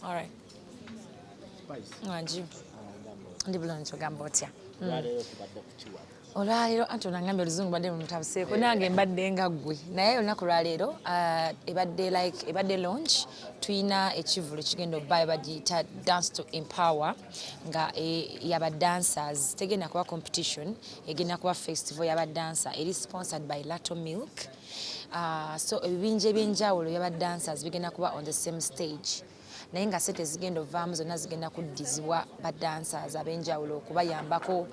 All right. Wanji. Ndi bulungi ogamba otya? Olwaleero anti onangambye oluzungu badde mutabuseeko nange mbadde nga ggwe naye olunaku lwaleero ebadde launch tuyina ekivulu kigenda obbayo bagiyita dance to empower nga yaba dancers tegenda kuba competition egenda kuba festival yaba dancer eri sponsored by Lato Milk so ebibinja ebyenjawulo yaba dancers bigenda kuba on the same stage naye nga sente zigenda ovaamu zonna zigenda kuddizibwa ba dancers ab'enjawulo okubayambako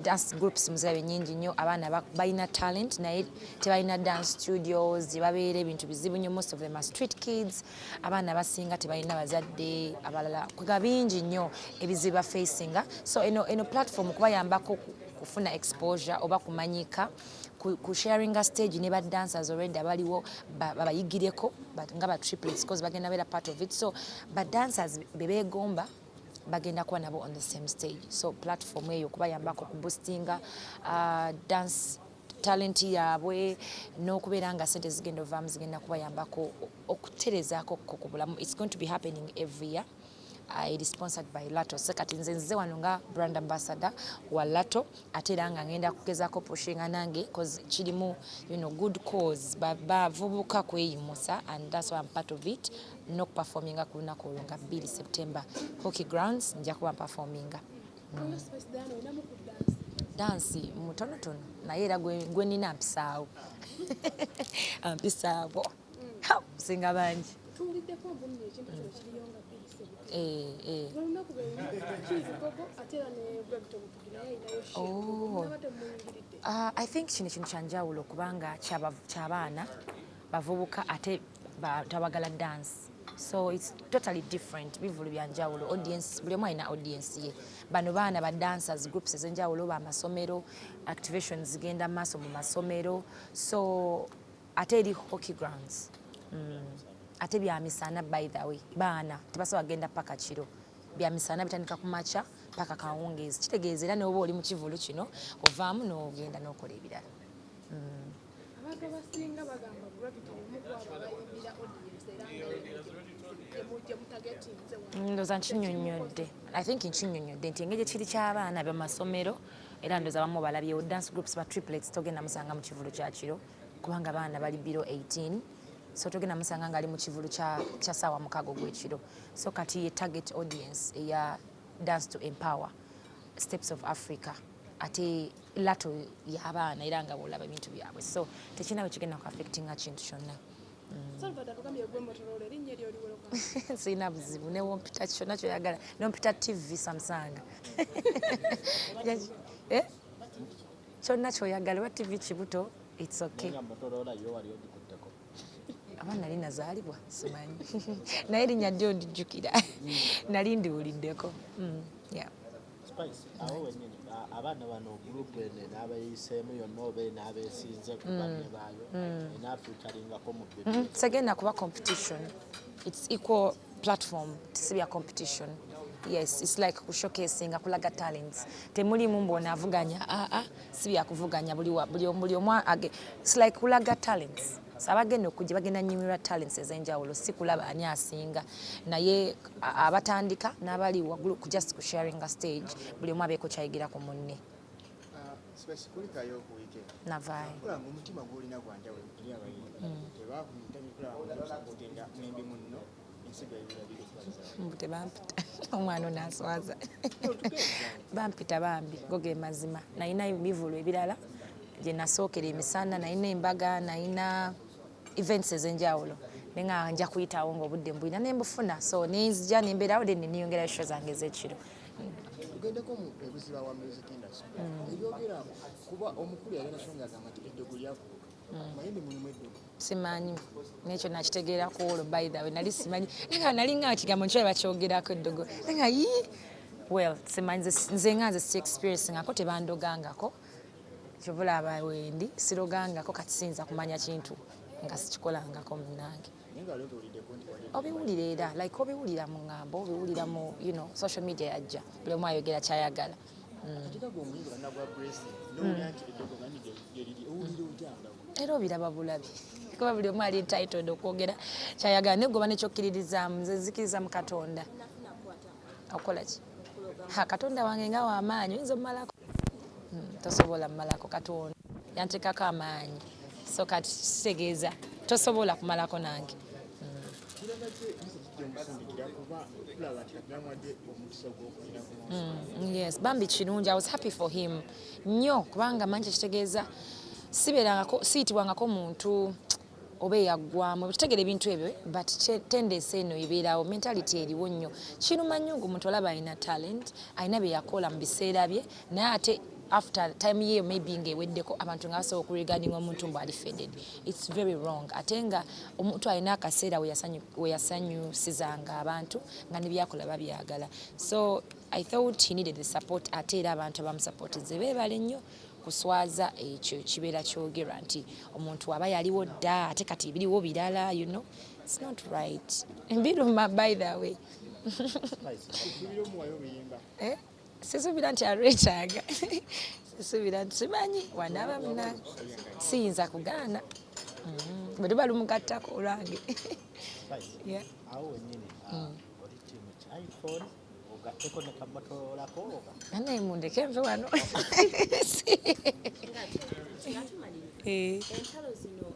dance groups muzirabe nnyingi nnyo abaana balina talent naye tebalina dance studios gye babeera ebintu bizibu nnyo most of them are street kids abaana basinga tebalina bazadde abalala kuga bingi nnyo ebizibu bafacinga so eno platform okubayambako kufuna exposure oba kumanyika ku sharing a stage ne ba dancers already abaliwo babayigireko nga ba triplets because bagenda beera part of it so ba dancers bebeegomba bagenda kuba nabo on the same stage so platform eyo kubayambako kuboostinga dance talent yaabwe n'okubeera nga sente zigenda ovaamu zigenda kubayambako okuterezaako ku bulamu. It's going to be happening every year. It is sponsored by Lato. So kati nze wano nga brand ambassador wa Lato ate era nga ngenda kugezaako pushinga nange cause kirimu good cause bavubuka kweyimusa and that's why I'm part of it n'okuperforminga ku lunaku olwo nga 2 September Kookie grounds nja kuba performinga dansi mutonotono naye era gwe nina mpisaawo mpisaawo singa bangi I think kino kintu kyanjawulo kubanga kyabaana bavubuka ate tabagala dance so it's totally different bivulu byanjawulo audience buli omu alina audience ye bano baana ba dancers groups ez'enjawulo bamasomero activations zigenda maaso mu masomero so ate eri Kookie grounds ate bya misana by the way baana tebasobola genda paka kiro bya misana bitandika ku macha paka kawungeezi kitegeeza era n'oba oli mu kivulu kino ovaamu n'ogenda n'okola ebirala abantu abasinga bagamba gravity mukwabalayimbira audience era ndoza nkinyonnyodde I think nkinyonnyodde nti engeri kiri ky'abaana b'amasomero era ndoza abamu balabyewo dance groups ba triplets togenda musanga mu kivulu kya kiro kubanga abaana bali below 18 so togenda musanga ngali mu kivulu kya saawa mukago gw'ekiro so kati ye target audience eya dance to empower steps of Africa ate Lato y'abaana era nga bw'olaba ebintu byabwe so tekirina bwe kigenda ku affectinga kintu kyonna sirina buzibu ne wompita kyonna kyoyagala nompita TV Samsung kyonna kyoyagala wa TV kibuto it's okay abaana nali nazaalibwa simanyi naye erinnya ddyo ndijjukira nali ndiwuliddeko awo wennyini abaana bano gurupu ene n'abayiseemu yonna oba n'abeesinze ku banne baayo enaafeaturingako mu segenda kuba competition it's equal platform si bya competition yes it's like kushowcasing kulaga talents temulimu mbona avuganya si bya kuvuganya buli omu it's like kulaga talents sabagenda okujja bagenda nnyumirwa talents ez'enjawulo si kulaba ani asinga naye abatandika n'abali waggulu ku just ku sharing a stage buli omu abeeko kyayigira ku munne navaayo omutima gw'olina gwanjawulo tuli abayimbi mwembi munno ensigo ebirabire tebampita omwana onaaswaza bampita bambi go ge mazima nalina ebivulu ebirala gye nasookera emisana nalina embaga nalina events ez'enjawulo naye nga nja kuyitawo ng'obudde mbulina ne mbufuna so nenzija nembeerawo then niyongerayo show zange ez'ekiro tugendeko mu ebuziba wa music industry ebyogera kuba omukulu yagenda songa agamba nti eddogo lyakuuka mayindi mulimu eddogo simanyi nekyo nakitegeerako olwo by the way nali simanyi nga nali nga kigambo nkyo bakyogerako eddogo nga well simanyi nze nga nze si experience ngako tebandogangako kyovula abawendi sirogangako kati siyinza kumanya kintu nga sikikolangako munnange obiwulira era like obiwulira mu ŋŋambo obiwulira mu social media yajja buli omu ayogera kyayagala era obiraba bulabi kuba buli omu ali entitled okwogera kyayagala naye goba nekyokkiririzaamu nze nzikiriza mu Katonda okola ki Katonda wange nga w'amaanyi oyinza omumalako tosobola mumalako Katonda yantekako amaanyi so kati kitegeeza tosobola kumalako nange yes bambi kirungi I was happy for him nnyo kubanga manyi kitegeeza siyitibwangako muntu oba eyaggwamu tutegera ebintu ebyo but tendensi eno ebeerawo mentality eriwo nnyo kiruma nnyo ng'omuntu olaba alina talent alina bye yakola mu biseera bye naye ate after time yeyo maybe ng'eweddeko abantu nga basobola okuregardinga omuntu mbu ali faded it's very wrong ate nga omuntu alina akaseera we yasanyusizanga abantu nga nebyakola babyagala so I thought he needed the support ate era abantu abamusupportize beebale nnyo kuswaza ekyo kibeera kyogerwa nti omuntu aba yaliwo dda ate kati biriwo birala you know it's not right mbiruma by the way sisuubira nti alwetaaga sisuubira nti simanyi wanaaba muna siyinza kugaana bwe tuba lumugattako olwange awo wennyini oli tiimu ki iPhone ogatteko ne kamotolako naye mundeke nve wano entalo zino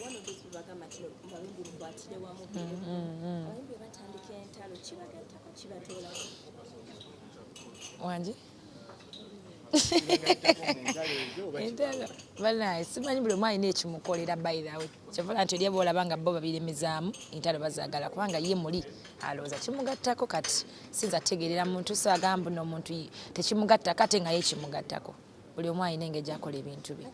one of those people bagamba nti abayimbi mukwatire wamu abayimbi batandika entalo kibagattako kibatoolako wangi entalo banaye simanyi buli omu alina ekimukolera by the way kyovala nti oli boolaba nga bo babiremezaamu entalo bazaagala kubanga ye muli alowooza kimugattako kati sinza tegeerera muntu so agamba no omuntu tekimugattako ate nga ye kimugattako buli omu alina engeri gyakola ebintu bye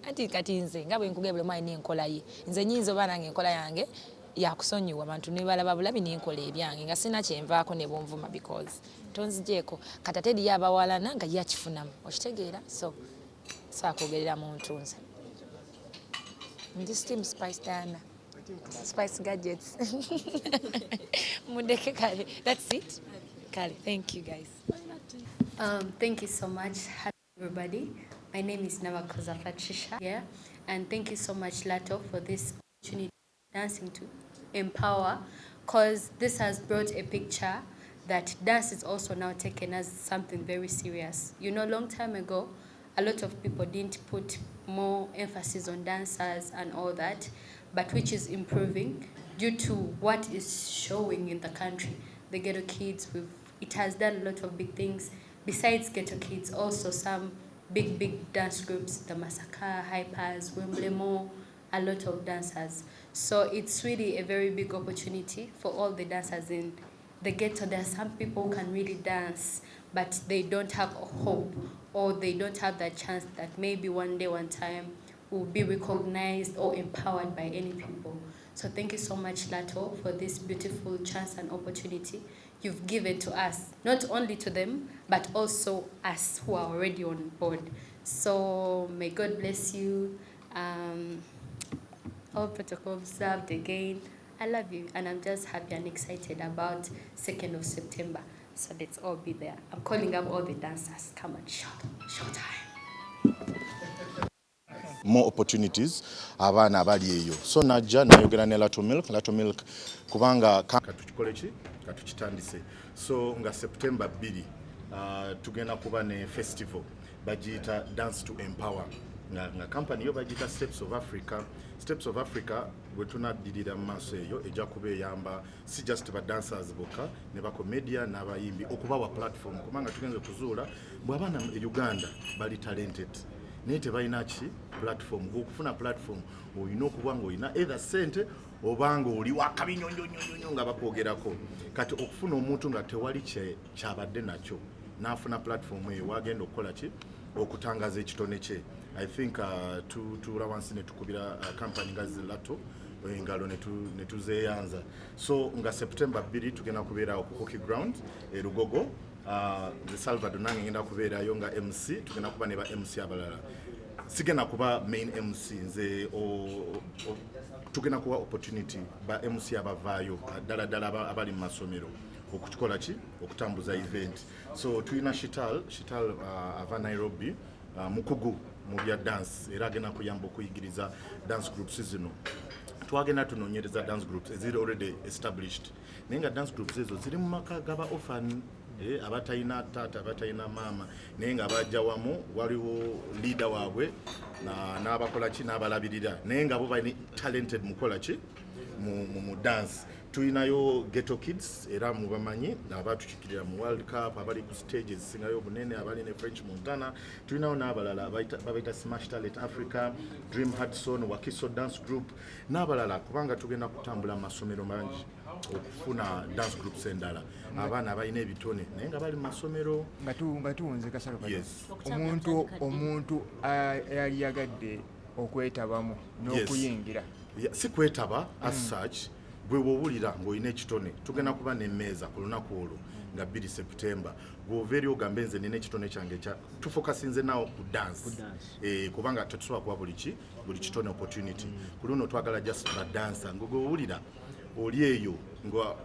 anti kati nze nga bwe nkugera buli omu alina enkola ye nze nyinza oba nange enkola yange yakusonyiwa abantu ne balaba bulabi n'enkola ebyange nga sina kyenvaako ne bonvuma because tonzigyeko kati ate eriyo abawalana nga yakifunamu okitegeera so saakogerera muntu nze ndi steam spice Diana spice gadgets mundeke kale that's it kale thank you guys Thank you so much. Hello everybody, my name is Navakoza Patricia here, and thank you so much Lato for this opportunity dancing to empower, because this has brought a picture that dance is also now taken as something very serious. You know, long time ago a lot of people didn't put more emphasis on dancers and all that, but which is improving due to what is showing in the country. The ghetto kids, it has done a lot of big things. Besides ghetto kids, also some big dance groups, the Massacre, Hypers, Wemblemo, a lot of dancers. So it's really a very big opportunity for all the dancers in the ghetto. There are some people who can really dance, but they don't have a hope, or they don't have that chance that maybe one day, one time, will be recognized or empowered by any people. So thank you so much, Lato, for this beautiful chance and opportunity you've given to us, not only to them, but also us who are already on board. So may God bless you. All protocol observed again. I love you, and I'm just happy and excited about 2nd of September. So let's all be there. I'm calling up all the dancers. Come on, show time. More opportunities abaana abali eyo so najja nayogera ne Lato Milk kubanga katukikoleki katukitandise so nga September 2 tugenda kuba ne festival bagiyita Dance to Empower nga company yo bagiyita Steps of Africa bwe tunaddirira mu maaso eyo ejja kuba eyamba si just ba dancers bokka ne ba comedian n'abayimbi okubawa platform kubanga tugenze kuzuula bw'abaana e Uganda bali talented naye tebalina ki platform. Okufuna platform olina okuba nga olina either sente obanga oli wakabinyonyonyonyo nga bakwogerako kati okufuna omuntu nga tewali kyabadde nakyo n'afuna platform eyo wagenda okukola ki okutangaza ekitone kye. I think tuula wansi ne tukubira company nga Lato engalo ne tuzeeyanza so nga September 2 tugenda kubeerawo ku Kookie ground e Lugogo. The Salvador nange ngenda kubeerayo nga MC tugenda kuba ne ba MC abalala sigenda kuba main MC nze tugenda kuba opportunity ba MC abavaayo ddala abali mu masomero okutukola ki okutambuza event. So tulina Shital ava Nairobi mukugu mu bya dance era agenda kuyamba okuyigiriza dance groups zino. Twagenda tunoonyereza dance groups eziri already established naye nga dance groups ezo ziri mu maka gaba orphan abatalina taata abatalina maama naye nga bajja wamu waliwo leader waabwe n'abakola ki n'abalabirira naye nga bo bali talented mukola ki mu dance. Tulinayo ghetto kids era mubamanyi abatukikirira mu World Cup abali ku stages singayo bunene abali ne French Montana. Tulinayo n'abalala babaita Smash Talent Africa, Dream Hudson, Wakiso Dance Group n'abalala kubanga tugenda kutambula masomero mangi okufuna dance groups endala abaana abalina ebitone naye nga bali mu masomero nga tuwunze kasalo yes. omuntu yali yagadde okwetabamu n'okuyingira si kwetaba as such bwe wowulira ng'olina ekitone tugenda kuba n'emmeeza ku lunaku olwo nga 2 September bw'ova eri ogambe nze nina ekitone kyange tufokasinze nawo ku dance kubanga tetusobola kuba buli kitone opportunity ku luno twagala just badansa ng'owulira oli eyo nga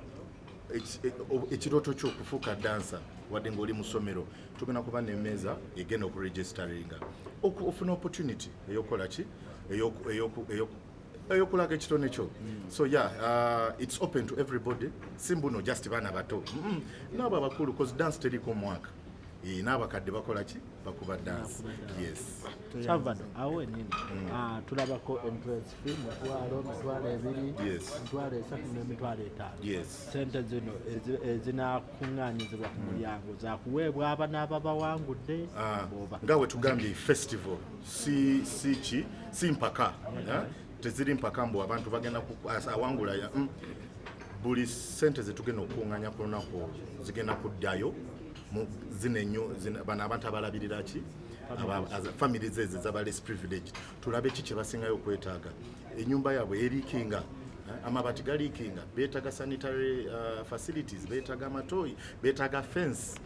ekirooto ky'okufuuka dansa wadde ng'oli mu ssomero tugenda kuba n'emmeeza egenda okuregisteringa ofuna opportunity ey'okukola ki ey'okulaga ekitone kyo. So yeah, it's open to everybody simbuno just baana bato n'abo abakulu cause dance teriko mwaka n'abakadde bakola ki bakuba dance. Yes. Chavano awe nini tulabako entrance fee mutwalo mitwalo ebiri mitwalo esatu n'emitwalo etaano sente zino ezinakuŋŋaanyizibwa ku mulyango zakuweebwa abana ababawangudde nga we tugambye festival si mpaka teziri mpaka mbu abantu bagenda awangula buli sente zetugenda okukuŋŋaanya ku lunaku zigenda kuddayo zinenyo bano abantu abalabirira ki families ezo zaba less privileged tulabe ki kye basingayo okwetaaga ennyumba yaabwe eriikinga amabati galiikinga beetaaga sanitary facilities beetaaga amatooyi beetaaga fence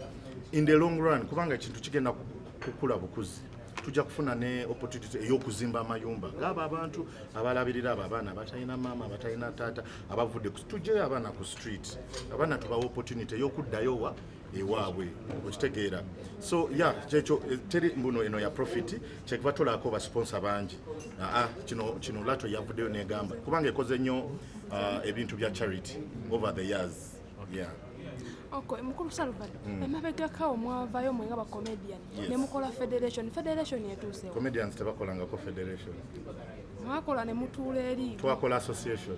in the long run kubanga ekintu kigenda kukula bukuzi tujja kufuna ne opportunity ey'okuzimba amayumba ng'abo abantu abalabirira abo abaana abatalina maama abatalina taata abavudde tujjeyo abaana ku street abaana tubawa opportunity ey'okuddayo ewaabwe okitegeera. So yeah kyekyo teri mbuno eno ya profit kyekuba tolaako basponsor bangi kino Lato yavuddeyo negamba kubanga ekoze nnyo ebintu bya charity over the years. Yeah. Okay, mukulu Salvador. Emabegakawo mwavayo mwenga ba comedian. Ne mukola federation yetuusewo. Comedians tebakolangako federation. Mwakola ne mutuula eri. Twakola association.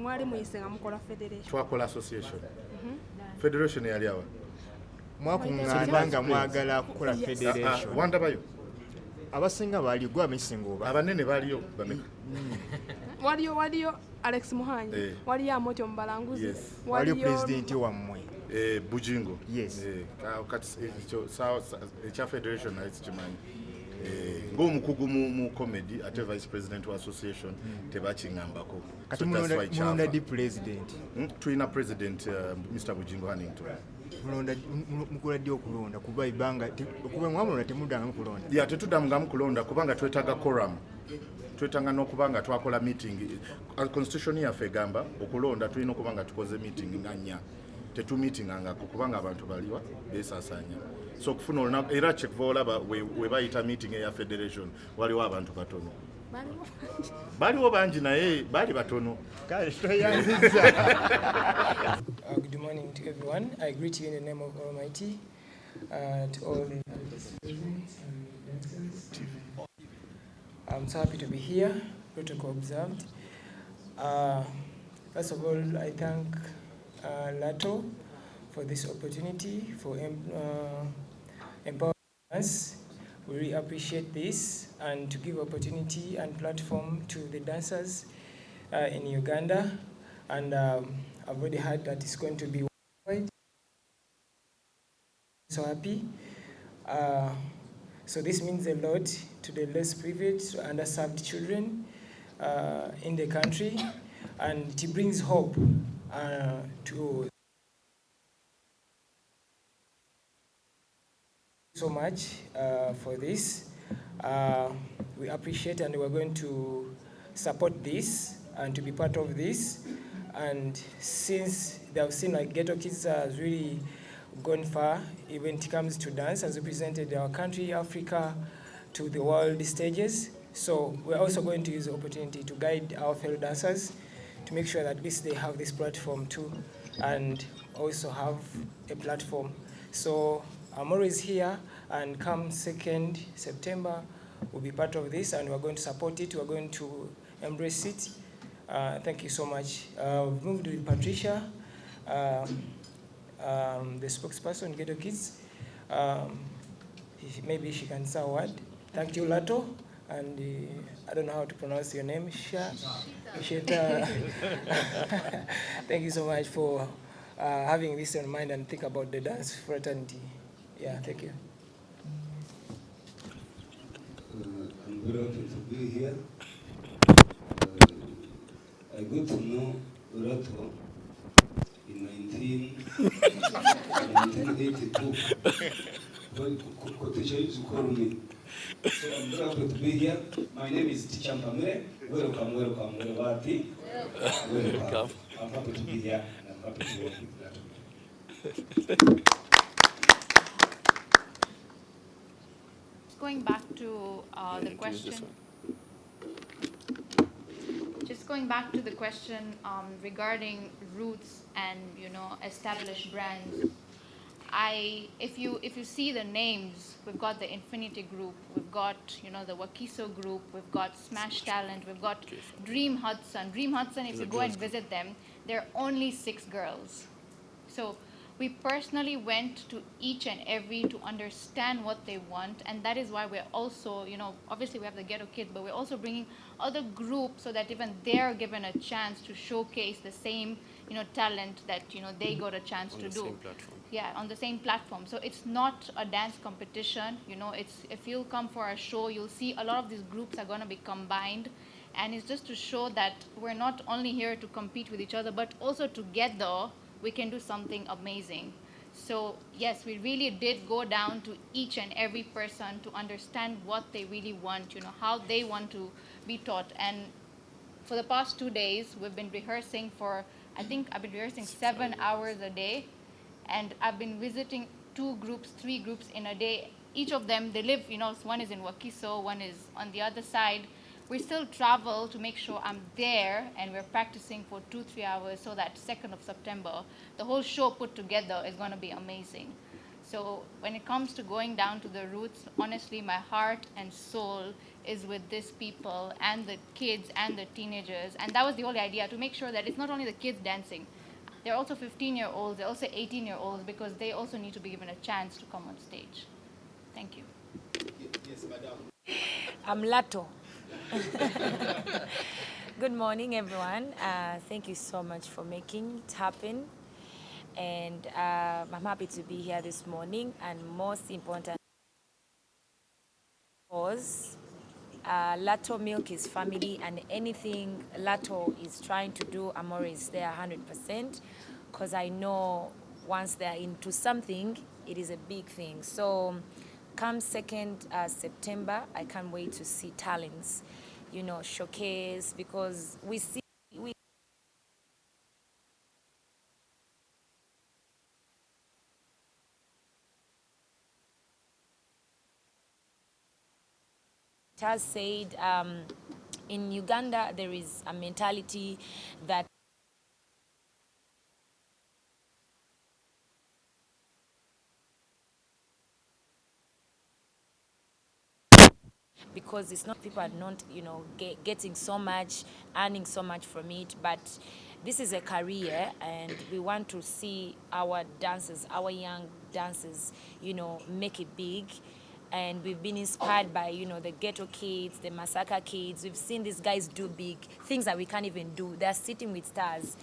Mwali muyisenga mukola federation. Twakola association. Federation yali awa. Mwakuŋŋaana mwagala kukola federation. Wandabayo. Abasinga bali gwa misingo oba. Abanene baliyo bameka. Waliyo Alex Muhanyi, waliyo Amotyo Mbalanguzi, waliyo president wammwe. Bujingo. Yes. Ekya federation kimanyi. Ng'omukugu mu comedy ate vice president wa association tebakiŋŋambako. Kati mulonda di president. Tulina president Mr. Bujingo Hannington. Mukola ddi okulonda kuba ibanga kuba mwamulonda temuddangamu kulonda. Yeah, tetuddangamu kulonda kubanga twetaaga quorum. Twetanga n'okubanga twakola meeting constitution yaffe egamba okulonda tulina okubanga tukoze meeting nga 4 tetumeetingangako kubanga abantu baliwa beesaasaanya so okufuna olunaku era kyekuva olaba we bayita meeting eya federation waliwo abantu batono baliwo bangi naye bali batono. Good morning to everyone. I greet you in the name of Almighty, to all the students and dancers. I'm so happy to be here, protocol observed. First of all, I thank Lato for this opportunity, for empowering us. We really appreciate this, and to give opportunity and platform to the dancers in Uganda. And I've already heard that it's going to be worldwide. So happy. So this means a lot to the less privileged, underserved children in the country, and it brings hope to so much for this. We appreciate, and we're going to support this and to be part of this. And since they have seen like Ghetto Kids has really gone far when it comes to dance, has represented our country, Africa, to the world stages. So we're also going to use the opportunity to guide our fellow dancers to make sure that at least they have this platform too, and also have a platform. So I'm always here, and come 2nd September, we'll be part of this, and we're going to support it. We're going to embrace it. Thank you so much. We've moved with Patricia, the spokesperson, Ghetto Kids. Maybe she can say a word. Thank you, Lato. And I don't know how to pronounce your name, Sheta. Thank you so much for having this in mind and think about the dance fraternity. Yeah, thank you. I'm very happy to be here. I got to know Rato in 1982. When teacher used to call me. So I'm very happy to be here. My name is Teacher Mpamire. Welcome, welcome, welcome. Welcome. I'm happy to be here, and I'm happy to work with Rato. Going back to the question. Just going back to the question regarding roots and established brands. If you see the names, we've got the Infinity Group, we've got the Wakiso Group, we've got Smash Talent, we've got Dream Hudson. Dream Hudson, if you go and visit them, they're only 6 girls. So we personally went to each and every to understand what they want, and that is why we're also, obviously we have the Ghetto Kids, but we're also bringing other groups so that even they're given a chance to showcase the same, talent that, they got a chance to do. On the same platform. Yeah, on the same platform. So it's not a dance competition, if you'll come for our show, you'll see a lot of these groups are going to be combined, and it's just to show that we're not only here to compete with each other, but also together we can do something amazing. So yes, we really did go down to each and every person to understand what they really want, how they want to be taught. And for the past 2 days, we've been rehearsing for, I think I've been rehearsing 7 hours a day. And I've been visiting 2 groups, 3 groups in a day. Each of them, they live, one is in Wakiso, one is on the other side. We still travel to make sure I'm there, and we're practicing for 2-3 hours so that 2nd of September, the whole show put together is going to be amazing. So when it comes to going down to the roots, honestly, my heart and soul is with these people and the kids and the teenagers. And that was the whole idea, to make sure that it's not only the kids dancing. They're also 15-year-olds, they're also 18-year-olds, because they also need to be given a chance to come on stage. Thank you. Yes, madam. I'm Lato. Good morning, everyone. Thank you so much for making it happen. And I'm happy to be here this morning. And most important, because Lato Milk is family, and anything Lato is trying to do, Amore is there 100%. Because I know once they're into something, it is a big thing. So come 2nd September, I can't wait to see talents, showcase, because we see it has said in Uganda there is a mentality that because it's not, people are not, getting so much, earning so much from it, but this is a career, and we want to see our dancers, our young dancers, make it big. And we've been inspired by, the Ghetto Kids, the Massacre Kids. We've seen these guys do big things that we can't even do. They're sitting with stars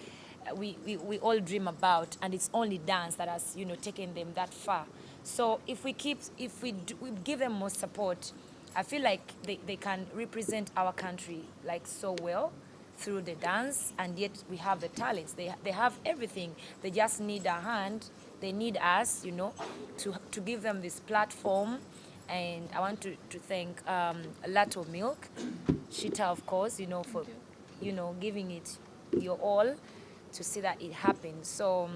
we all dream about, and it's only dance that has, taken them that far. So if we give them more support, I feel like they can represent our country like so well through the dance, and yet we have the talents. They have everything. They just need a hand. They need us, to give them this platform. And I want to thank Lato Milk, Shita, of course, for, giving it your all to see that it happens. So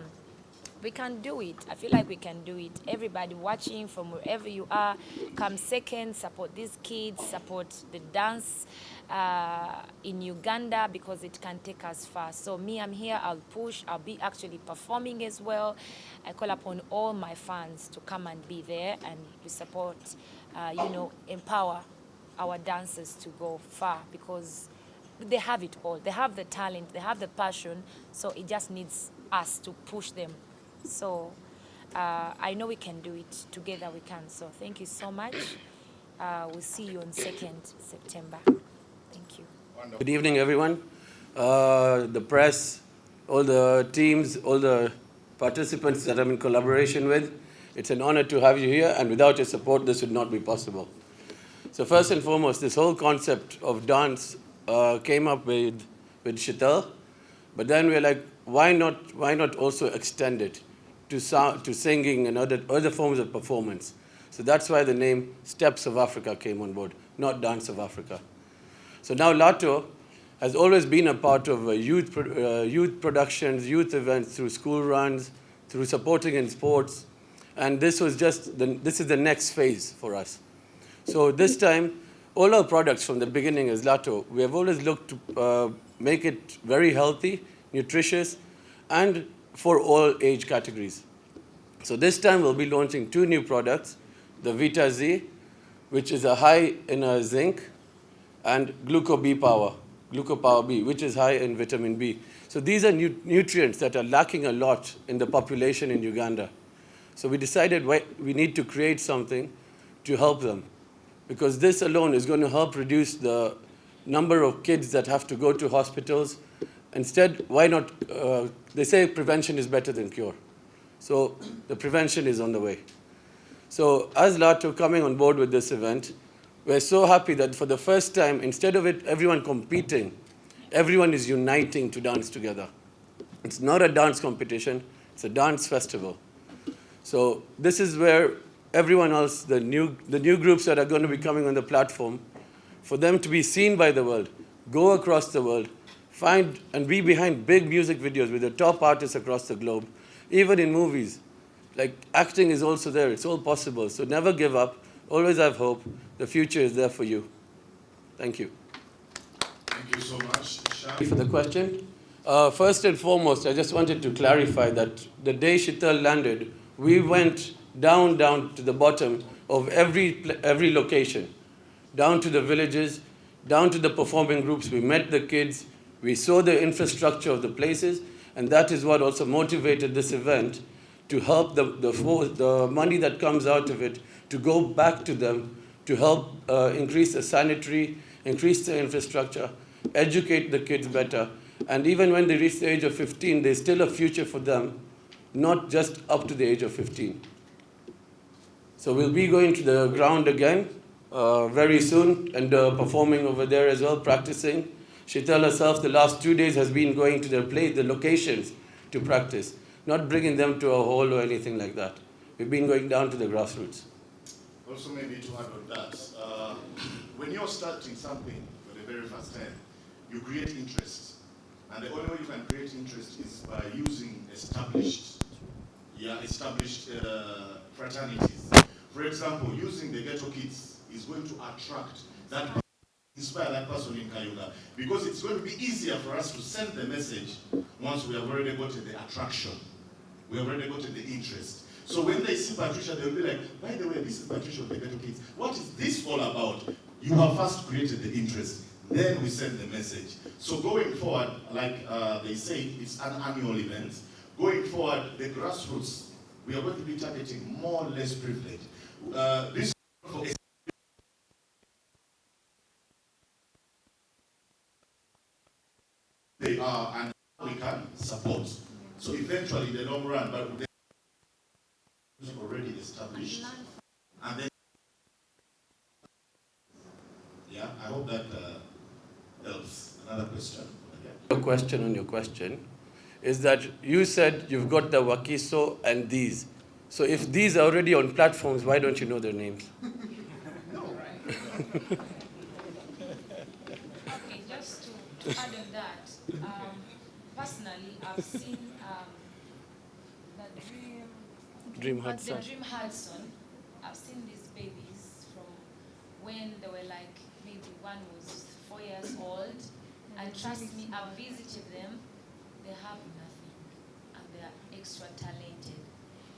we can do it. I feel like we can do it. Everybody watching from wherever you are, come second, support these kids, support the dance in Uganda, because it can take us far. So me, I'm here, I'll push, I'll be actually performing as well. I call upon all my fans to come and be there, and we support, empower our dancers to go far, because they have it all. They have the talent, they have the passion, so it just needs us to push them. So I know we can do it. Together we can. So thank you so much. We'll see you on 2nd September. Thank you. Good evening, everyone. The press, all the teams, all the participants that I'm in collaboration with. It's an honor to have you here, and without your support, this would not be possible. So first and foremost, this whole concept of dance came up with Sheetal, but then we're like, why not also extend it to singing and other forms of performance? So that's why the name Steps of Africa came on board, not Dance of Africa. So now Lato has always been a part of youth productions, youth events, through school runs, through supporting in sports, and this is the next phase for us. So this time, all our products from the beginning as Lato, we have always looked to make it very healthy, nutritious, and for all age categories. So this time we'll be launching 2 new products, the Vita Z, which is a high in zinc, and Gluco Power B, which is high in vitamin B. So these are nutrients that are lacking a lot in the population in Uganda. So we decided we need to create something to help them, because this alone is going to help reduce the number of kids that have to go to hospitals. Instead, why not, they say prevention is better than cure. So the prevention is on the way. So as Lato coming on board with this event, we're so happy that for the first time, instead of everyone competing, everyone is uniting to dance together. It's not a dance competition, it's a dance festival. So this is where everyone else, the new groups that are going to be coming on the platform, for them to be seen by the world, go across the world, find and be behind big music videos with the top artists across the globe, even in movies. Like acting is also there, it's all possible. So never give up, always have hope. The future is there for you. Thank you. Thank you so much. For the question, first and foremost, I just wanted to clarify that the day Sheetal landed, we went down to the bottom of every location, down to the villages, down to the performing groups. We met the kids, we saw the infrastructure of the places, and that is what also motivated this event, to help the money that comes out of it to go back to them, to help increase the sanitary, increase the infrastructure, educate the kids better, and even when they reach the age of 15, there's still a future for them, not just up to the age of 15. So we'll be going to the ground again very soon and performing over there as well, practicing. Sheetal herself, the last 2 days, has been going to the locations to practice, not bringing them to a hall or anything like that. We've been going down to the grassroots. Also, maybe to add on that, when you're starting something for the very first time, you create interest. And the only way you can create interest is by using established fraternities. For example, using the ghetto kids is going to attract that, inspire that person in Kayuga, because it's going to be easier for us to send the message once we have already gotten the attraction, we have already gotten the interest. So when they see Patricia, they'll be like, by the way, this is Patricia of the ghetto kids. What is this all about? You have first created the interest, then we send the message. So going forward, like they say, it's an annual event. Going forward, the grassroots, we are going to be targeting more or less privilege. This they are, and we can support. So eventually, in the long run, but they're already established, and then yeah, I hope that helps. Another question. Your question on your question is that you said you've got the Wakiso and these. So if these are already on platforms, why don't you know their names? Okay, just to add on that, personally, I've seen the Dream Hudson. I've seen these babies from when they were like, maybe one was 4 years old, and trust me, I've visited them. They have nothing, and they are extra talented.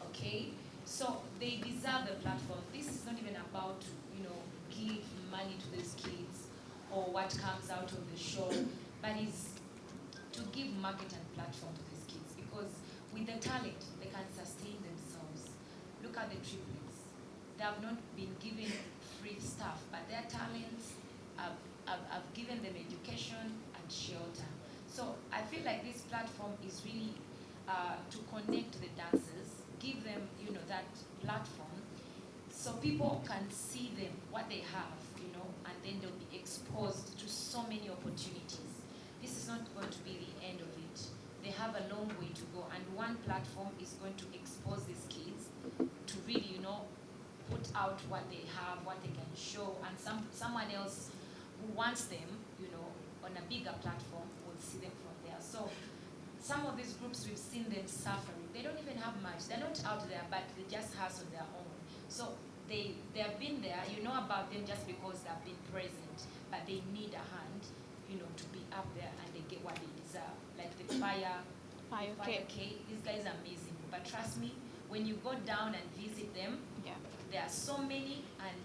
Okay, so they deserve the platform. This is not even about give money to these kids or what comes out of the show, but it's to give market and platform to these kids, because with the talent, they can sustain themselves. Look at the triplets. They have not been given free stuff, but their talents have given them education and shelter. So I feel like this platform is really to connect the dancers, give them that platform, so people can see them, what they have, and then they'll be exposed to so many opportunities. This is not going to be the end of it. They have a long way to go, and one platform is going to expose these kids to really, put out what they have, what they can show, and someone else who wants them, on a bigger platform will see them from there. So some of these groups, we've seen them suffering. They don't even have much. They're not out there, but they just hustle their own. So they have been there. You know about them just because they've been present, but they need a hand, to be up there, and they get what they deserve. Like the Fire K. These guys are amazing. But trust me, when you go down and visit them, there are so many, and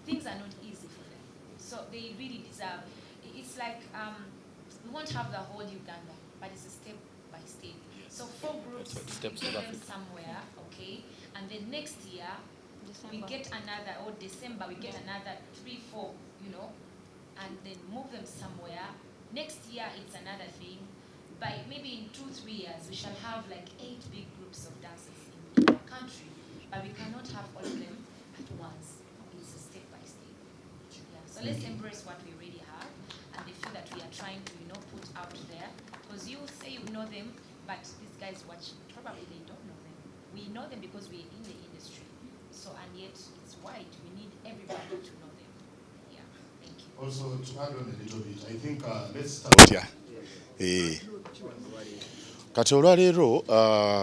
things are not easy for them. So they really deserve. It's like we won't have the whole Uganda, but it's a step by step. So 4 groups, we get them somewhere, okay, and then next year we get another, or December we get another 3, 4, and then move them somewhere. Next year it's another thing. By maybe in 2-3 years we shall have like 8 big groups of dancers in our country, but we cannot have all of them at once. It's a step by step. Yeah. So let's embrace what we already have, and the few that we are trying to put out there, because you say you know them, but these guys watching, probably they don't know them. We know them because we're in the industry. So, and yet it's wide. We need everybody to know them. Yeah, thank you. Also, to add on a little bit, I think let's start here. Kati olwaleero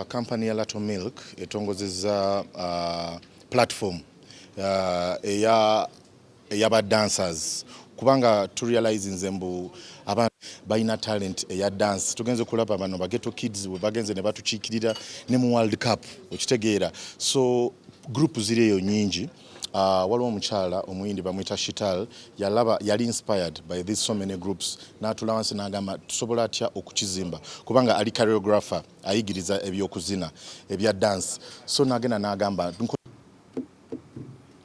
kampani ya Lato Milk etongozezza platform ey'aba dancers, kubanga turealize nze mbu abantu balina talent eya dance. Tugenze kulaba bano bageto kids we bagenze ne batukiikirira ne mu World Cup okitegeera. So group ziri eyo nyingi. Waliwo omukyala omuyindi bamwita Shital yali inspired by these so many groups, n'atula wansi n'agamba tusobola atya okukizimba, kubanga ali choreographer ayigiriza ebyokuzina ebya dance. So n'agenda n'agamba.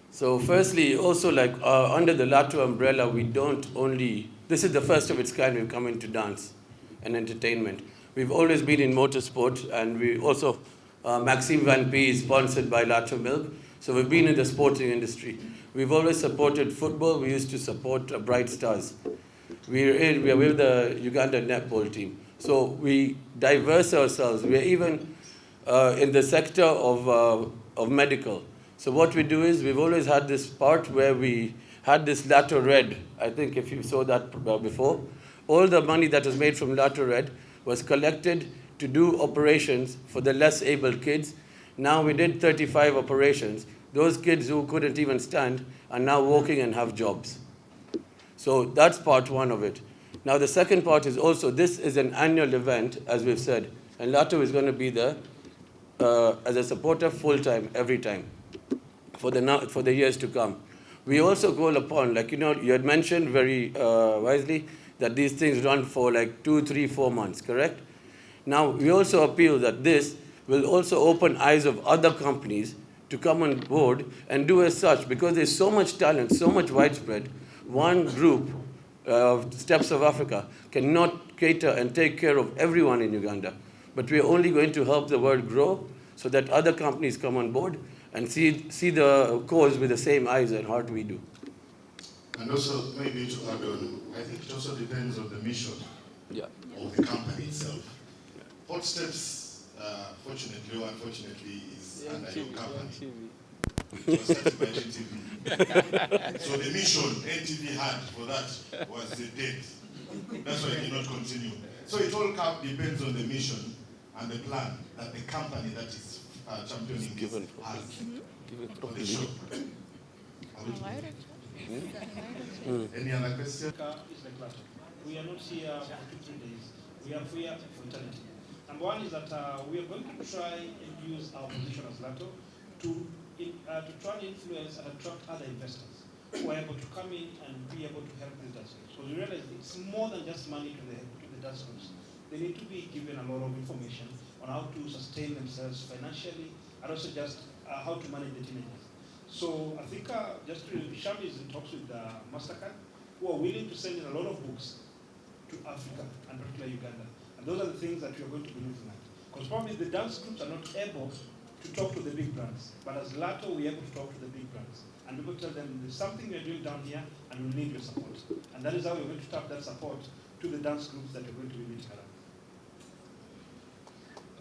So firstly, also like under the Lato umbrella, we don't only, this is the first of its kind we've come into dance and entertainment. We've always been in motorsport, and we also, Maxime Van P is sponsored by Lato Milk. So we've been in the sporting industry. We've always supported football. We used to support Bright Stars. We are with the Uganda netball team. So we diverse ourselves. We're even in the sector of medical. So what we do is we've always had this part where we had this Lato Red. I think if you saw that before. All the money that was made from Lato Red was collected to do operations for the less able kids. Now we did 35 operations. Those kids who couldn't even stand are now walking and have jobs. So that's part one of it. Now the second part is also, this is an annual event, as we've said, and Lato is going to be there as a supporter full-time, every time, for the years to come. We also call upon, like, you had mentioned very wisely that these things run for like 2, 3, 4 months, correct? Now, we also appeal that this will also open eyes of other companies to come on board and do as such, because there's so much talent, so much widespread. One group of Steps of Africa cannot cater and take care of everyone in Uganda. But we're only going to help the world grow so that other companies come on board and see the cause with the same eyes and heart we do. And also, maybe to add on, I think it also depends on the mission of the company itself. Hot Steps, fortunately or unfortunately, is under your company. It was started by NTV. So the mission NTV had for that was the date. That's why I did not continue. So it all depends on the mission and the plan that the company that is championing this has for the show. Any other question? We are not here for 2-3 days. We are here for eternity. Number one is that we are going to try and use our position as LATO to try and influence and attract other investors who are able to come in and be able to help the dance groups. Because we realize it's more than just money to the dance groups. They need to be given a lot of information on how to sustain themselves financially and also just how to manage the teenagers. So I think just to Shami is in talks with MasterCard, who are willing to send in a lot of books to Africa, and particularly Uganda. And those are the things that we are going to be looking at. Because probably the dance groups are not able to talk to the big brands. But as LATO, we are able to talk to the big brands. And we will tell them there's something we are doing down here, and we need your support. And that is how we're going to tap that support to the dance groups that we're going to be meeting around.